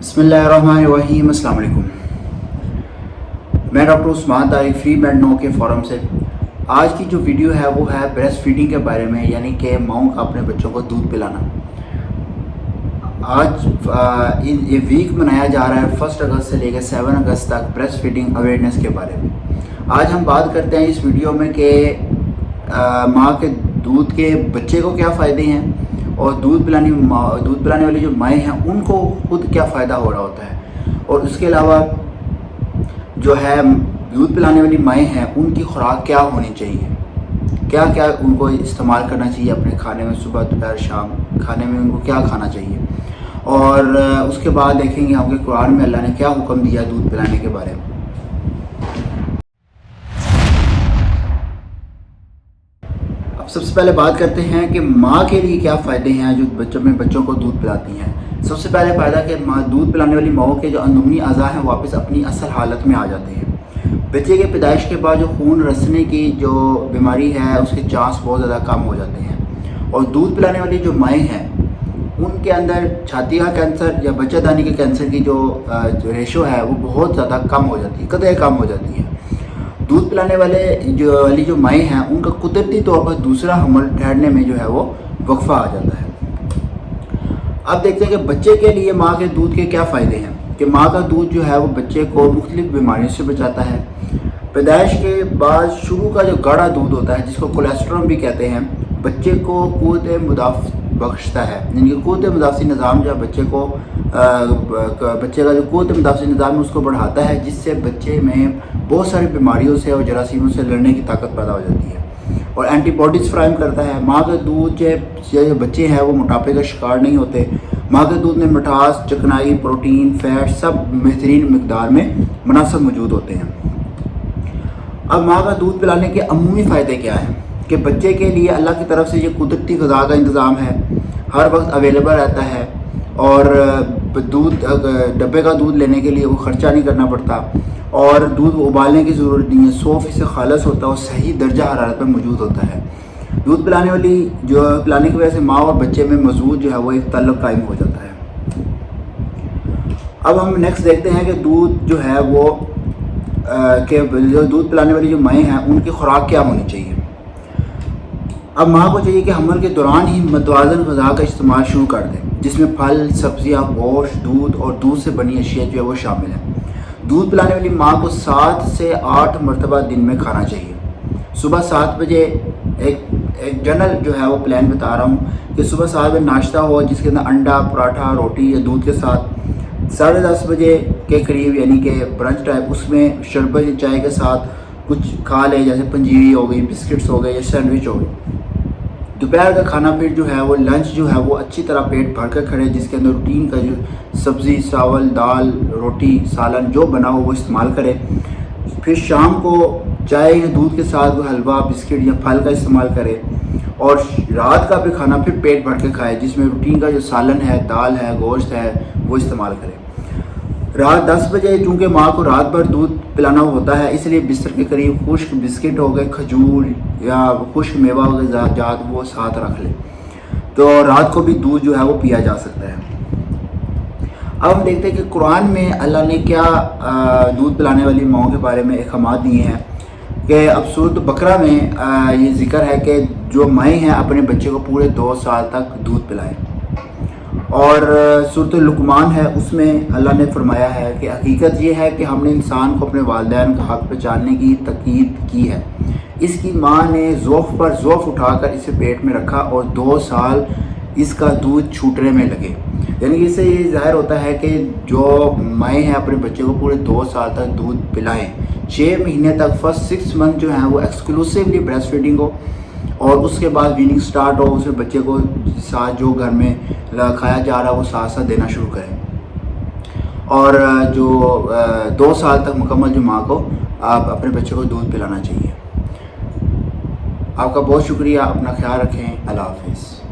बिस्मिल्लाहिर्रहमानिर्रहीम। अस्सलाम वालेकुम। मैं डॉक्टर उस्मान तारिक फ्री मेड नो के फोरम से आज की जो वीडियो है वो है ब्रेस्ट फीडिंग के बारे में, यानी कि माओं का अपने बच्चों को दूध पिलाना। आज ये वीक मनाया जा रहा है 1 अगस्त से लेकर 7 अगस्त तक ब्रेस्ट फीडिंग अवेयरनेस के बारे में। आज हम बात करते हैं इस वीडियो में कि माँ के दूध के बच्चे को क्या फ़ायदे हैं और दूध पिलाने वाली जो माएँ हैं उनको खुद क्या फ़ायदा हो रहा होता है, और उसके अलावा जो है दूध पिलाने वाली माएँ हैं उनकी खुराक क्या होनी चाहिए, क्या क्या उनको इस्तेमाल करना चाहिए अपने खाने में, सुबह दोपहर शाम खाने में उनको क्या खाना चाहिए। और उसके बाद देखेंगे हम कि कुरान में अल्लाह ने क्या हुक्म दिया दूध पिलाने के बारे में। अब सबसे पहले बात करते हैं कि माँ के लिए क्या फ़ायदे हैं जो बच्चों को दूध पिलाती हैं। सबसे पहले फ़ायदा कि माँ दूध पिलाने वाली माओं के जो अंदरूनी अज़ा हैं वापस अपनी असल हालत में आ जाते हैं। बच्चे के पैदाइश के बाद जो खून रसने की जो बीमारी है उसके चांस बहुत ज़्यादा कम हो जाते हैं, और दूध पिलाने वाली जो माएँ हैं उनके अंदर छाती का कैंसर या बच्चेदानी के कैंसर की जो रेशो है वो बहुत ज़्यादा कम हो जाती है, कतई कम हो जाती है। दूध पिलाने वाली जो माएँ हैं उनका कुदरती तौर पर दूसरा हमल ठहरने में जो है वो वक्फा आ जाता है। अब देखते हैं कि बच्चे के लिए माँ के दूध के क्या फ़ायदे हैं। कि माँ का दूध जो है वो बच्चे को मुख्तलिफ बीमारियों से बचाता है। पैदाइश के बाद शुरू का जो गाढ़ा दूध होता है जिसको कोलेस्ट्रॉल भी कहते हैं, बच्चे को क़ुव्वत मुदाफ़ बख्शता है। यानी कि क़ुव्वत मुदाफ़ी निज़ाम जो बच्चे का जो क़ुव्वत मुदाफ़ी निज़ाम है उसको बढ़ाता है, जिससे बच्चे में बहुत सारी बीमारियों से और जरासीमों से लड़ने की ताकत पैदा हो जाती है, और एंटीबॉडीज़ फ्राहम करता है। माँ का दूध जो बच्चे हैं वो मोटापे का शिकार नहीं होते। माँ के दूध में मिठास, चिकनाई, प्रोटीन, फैट सब बेहतरीन मिकदार में मुनासिब मौजूद होते हैं। अब माँ का दूध पिलाने के अमूमी फ़ायदे क्या हैं कि बच्चे के लिए अल्लाह की तरफ से ये कुदरती ग़िज़ा का इंतज़ाम है, हर वक्त अवेलेबल रहता है, और दूध डब्बे का दूध लेने के लिए वो ख़र्चा नहीं करना पड़ता, और दूध उबालने की ज़रूरत नहीं है, 100% खालस होता है और सही दर्जा हरारत पर मौजूद होता है। दूध पिलाने की वजह से माँ और बच्चे में मौजूद जो है वो एक ताल्लुक़ कायम हो जाता है। अब हम नेक्स्ट देखते हैं कि दूध जो है वो जो दूध पिलाने वाली जो माएँ हैं उनकी खुराक क्या होनी चाहिए। अब माँ को चाहिए कि हमल के दौरान ही मतवाज़न ग़िज़ा का इस्तेमाल शुरू कर दें, जिसमें फल, सब्ज़ियाँ, गोश्त, दूध और दूध से बनी अशिया जो है वो शामिल है। दूध पिलाने वाली माँ को 7 से 8 मरतबा दिन में खाना चाहिए। सुबह 7 बजे एक जनरल जो है वो प्लान बता रहा हूँ कि सुबह 7 बजे नाश्ता हो जिसके अंदर अंडा, पराठा, रोटी या दूध के साथ। 10:30 बजे के करीब यानी कि ब्रंच टाइप, उसमें शरबत या चाय के साथ कुछ खा ले, जैसे पंजीरी हो गई, बिस्किट्स हो गए या सैंडविच हो गई। दोपहर का खाना फिर जो है वो लंच जो है वो अच्छी तरह पेट भर कर खड़े, जिसके अंदर रूटीन का जो सब्ज़ी, चावल, दाल, रोटी, सालन जो बना हो वो इस्तेमाल करें। फिर शाम को चाय या दूध के साथ वो हलवा, बिस्किट या फल का इस्तेमाल करें, और रात का भी खाना फिर पेट भर के खाएँ, जिसमें रूटीन का जो सालन है, दाल है, गोश्त है वो इस्तेमाल करें। रात 10 बजे चूँकि माँ को रात भर दूध पिलाना होता है, इसलिए बिस्तर के करीब खुश्क बिस्किट हो गए, खजूर या खुश्क मेवा हो गए जात वो साथ रख लें, तो रात को भी दूध जो है वो पिया जा सकता है। अब हम देखते हैं कि कुरान में अल्लाह ने क्या दूध पिलाने वाली माओं के बारे में अहकाम दिए हैं। कि अब सूरत बकरा में ये ज़िक्र है कि जो माएँ हैं अपने बच्चे को पूरे 2 साल तक दूध पिलाएँ, और सूरत लुकमान है उसमें अल्लाह ने फरमाया है कि हकीकत ये है कि हमने इंसान को अपने वालिदैन का हक़ पहचानने की तकीद की है। इसकी माँ ने ज़ौफ़ पर ज़ौफ़ उठाकर इसे पेट में रखा और 2 साल इसका दूध छूटने में लगे। यानी कि इससे ये ज़ाहिर होता है कि जो माएँ हैं अपने बच्चे को पूरे 2 साल तक दूध पिलाएँ। 6 महीने तक फर्स्ट 6 मंथ जो है वो एक्सक्लूसिवली ब्रेस्ट फीडिंग हो, और उसके बाद वीनिंग स्टार्ट हो, उसमें बच्चे को साथ जो घर में खाया जा रहा है वो साथ साथ देना शुरू करें, और जो 2 साल तक मुकम्मल जो माँ को आप अपने बच्चे को दूध पिलाना चाहिए। आपका बहुत शुक्रिया, अपना ख्याल रखें, अल्लाह हाफ़िज़।